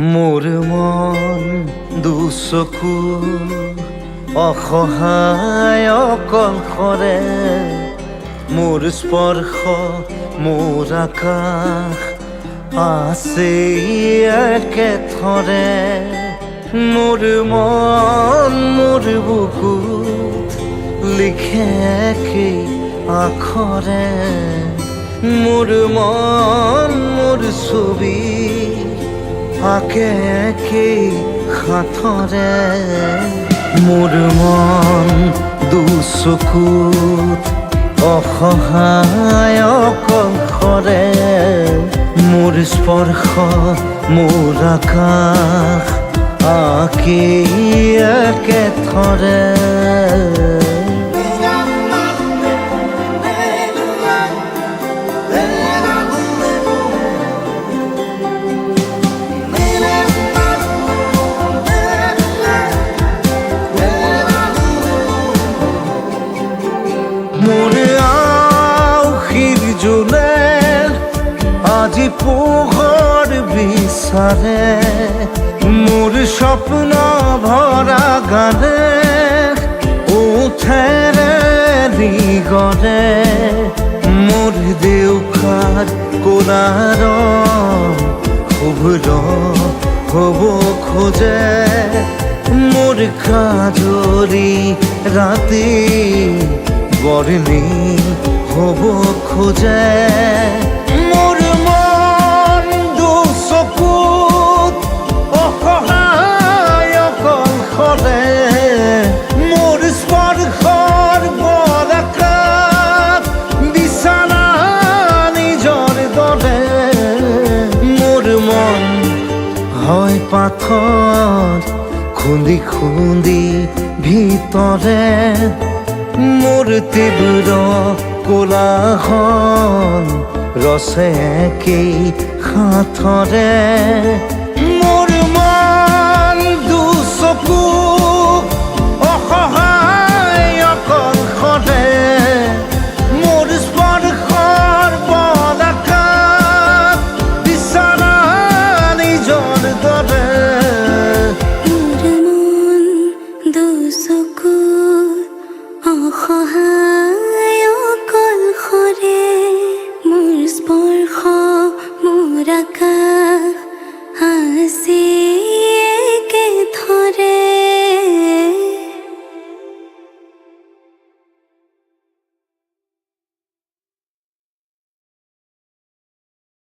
মোৰ মন দুচকু অসহায় অকলশৰে মোৰ স্পৰ্শ মোৰ আকাশ আছে একেথৰে মোৰ মন মোৰ বুকুত লিখে কি আখৰে মোৰ মন মোৰ ছবি আঁকে কি হাতৰে মোৰ মন দুচকুত অসহায় অকলশৰে মোৰ স্পৰ্শ মোৰ আকাশ আঁকি একেথৰে মোৰ আউসীৰ জোনে আজি পোহৰ বিচাৰে মোৰ স্বপ্ন ভৰা গানে উঠেৰে নিগৰে মোৰ দেউখাৰ কোলাৰ শুভ্ৰ হ'ব খোজে মোৰ কাজৰি ৰাতি বৰ্ণি হ'ব খোজে মোৰ মন দুচকুত অসহায় অকলশৰে মোৰ স্পৰ্শৰ বৰকাত বিছানা নিজৰ দৰে মোৰ মন হয় পাথৰ খুন্দি খুন্দি ভিতৰে মোৰ তীব্ৰ কোলাহল ৰচে কি হাতৰে